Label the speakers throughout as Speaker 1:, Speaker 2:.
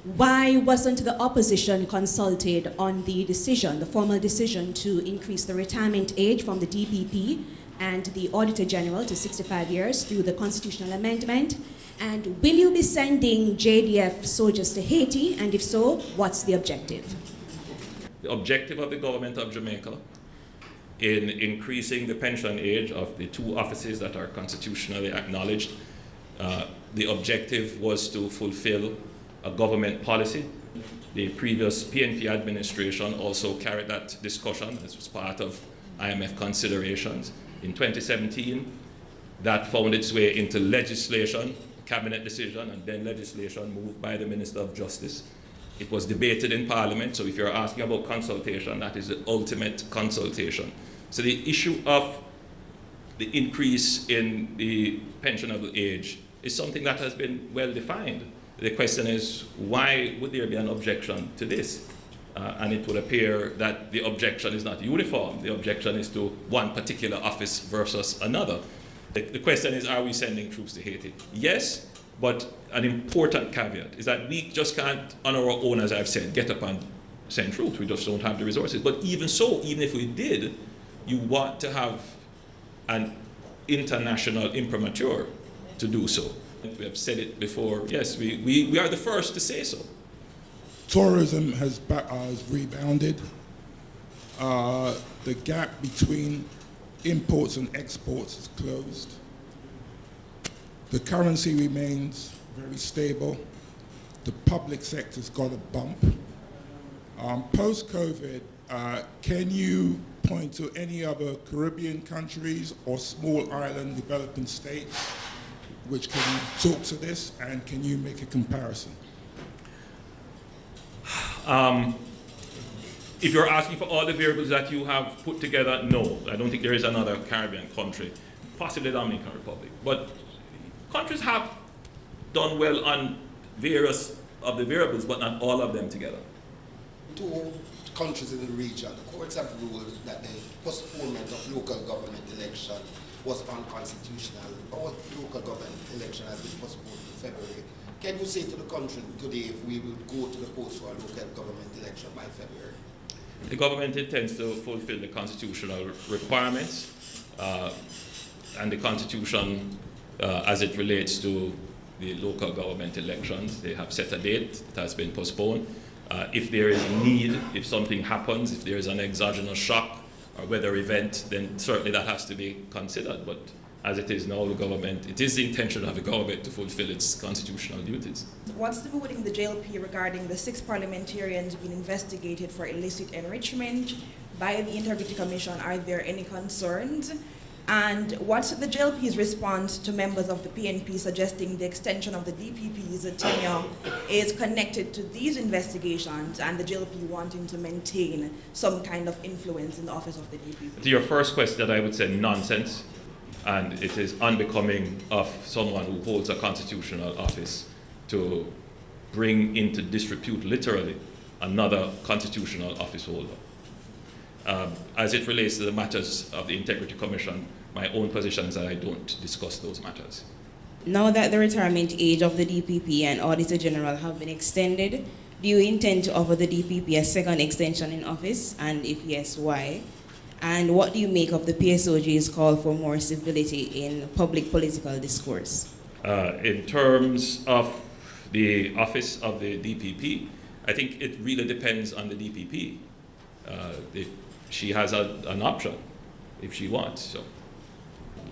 Speaker 1: Why wasn't the opposition consulted on the decision, the formal decision to increase the retirement age from the DPP and the Auditor General to 65 years through the constitutional amendment? And will you be sending JDF soldiers to Haiti? And if so, what's the objective?
Speaker 2: The objective of the government of Jamaica in increasing the pension age of the two offices that are constitutionally acknowledged, the objective was to fulfill a government policy. The previous PNP administration also carried that discussion as was part of IMF considerations. In 2017, that found its way into legislation, cabinet decision, and then legislation moved by the Minister of Justice. It was debated in Parliament, so if you're asking about consultation, that is the ultimate consultation. So the issue of the increase in the pensionable age is something that has been well defined. The question is, why would there be an objection to this? And it would appear that the objection is not uniform. The objection is to one particular office versus another. The question is, are we sending troops to Haiti? Yes, but an important caveat is that we just can't, on our own, as I've said, get up and send troops. We just don't have the resources. But even so, even if we did, you want to have an international imprimatur to do so. We have said it before. Yes, we are the first to say so.
Speaker 3: Tourism has rebounded. The gap between imports and exports is closed. The currency remains very stable. The public sector's got a bump. Post-COVID, can you point to any other Caribbean countries or small island developing states which can talk to this, and can you make a comparison?
Speaker 2: If you're asking for all the variables that you have put together, no. I don't think there is another Caribbean country, possibly the Dominican Republic. But countries have done well on various of the variables, but not all of them together.
Speaker 4: Two countries in the region, the courts have ruled that the postponement of local government election was unconstitutional. Our local government election has been postponed to February. Can you say to the country today if we will go to the polls for a local government election by February?
Speaker 2: The government intends to fulfill the constitutional requirements and the Constitution as it relates to the local government elections. They have set a date. It has been postponed. If there is need, if something happens, if there is an exogenous shock or weather event, then certainly that has to be considered. But as it is now, the government, it is the intention of the government to fulfill its constitutional duties.
Speaker 5: What's the mood in the JLP regarding the 6 parliamentarians being investigated for illicit enrichment by the Integrity Commission? Are there any concerns? And what's the JLP's response to members of the PNP suggesting the extension of the DPP's tenure is connected to these investigations and the JLP wanting to maintain some kind of influence in the office of the DPP?
Speaker 2: To your first question, I would say nonsense. And it is unbecoming of someone who holds a constitutional office to bring into disrepute, literally, another constitutional office holder. As it relates to the matters of the Integrity Commission, my own position is that I don't discuss those matters.
Speaker 6: Now that the retirement age of the DPP and Auditor General have been extended, do you intend to offer the DPP a second extension in office? And if yes, why? And what do you make of the PSOG's call for more civility in public political discourse?
Speaker 2: In terms of the office of the DPP, I think it really depends on the DPP. She has an option if she wants. So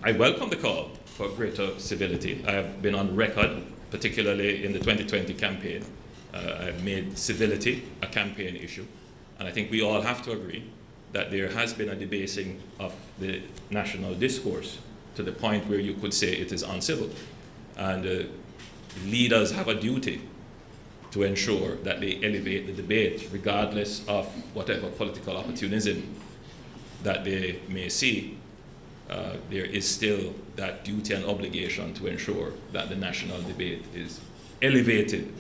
Speaker 2: I welcome the call for greater civility. I have been on record, particularly in the 2020 campaign. I've made civility a campaign issue. And I think we all have to agree that there has been a debasing of the national discourse to the point where you could say it is uncivil. And leaders have a duty to ensure that they elevate the debate regardless of whatever political opportunism that they may see. There is still that duty and obligation to ensure that the national debate is elevated